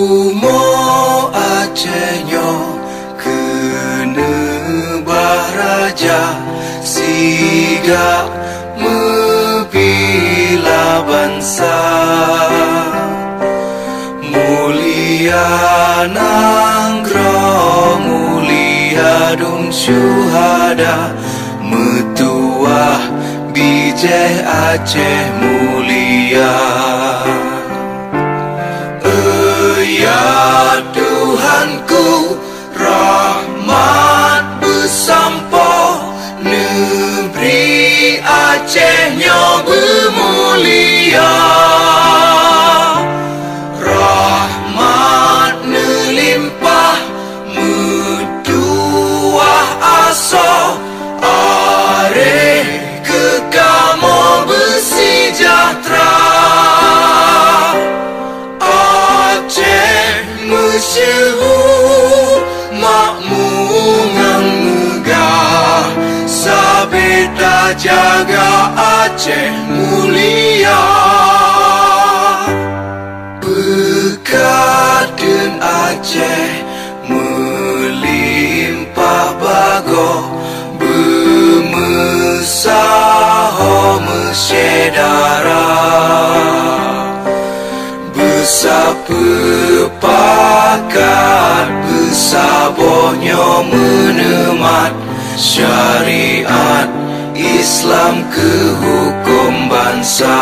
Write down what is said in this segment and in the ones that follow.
Umo Acehnya kena bahraja siga membila bangsa mulia nanggro mulia dum syuhada metuah bijeh Aceh mulia. Ya Tuhanku, rahmat bersampo negeri Acehnya bermulia. Rahmat nelimpah metuah aso are kekamo bersejahtera. Masyhur makmungan megah sabeda jaga Aceh mulia. Bekaden Aceh melimpah bago bermesaho mesyedara bersepakat bersabohnya menemat syariat Islam ke hukum bangsa.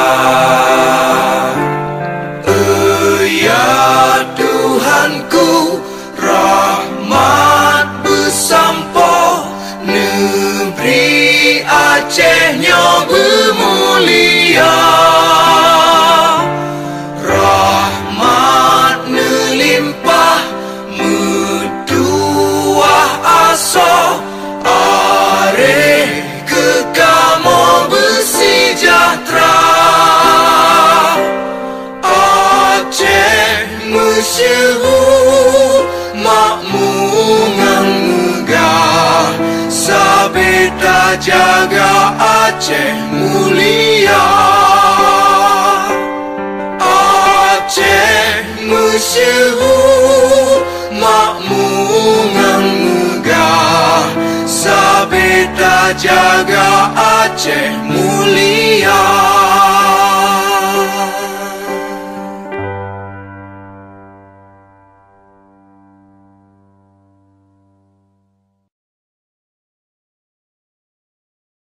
Ya Tuhanku, rahmat bersampo negeri Acehnya bermulia. Masyhur makmungan megah sabeda jaga Aceh mulia. Aceh masyhur makmungan megah sabeda jaga Aceh mulia.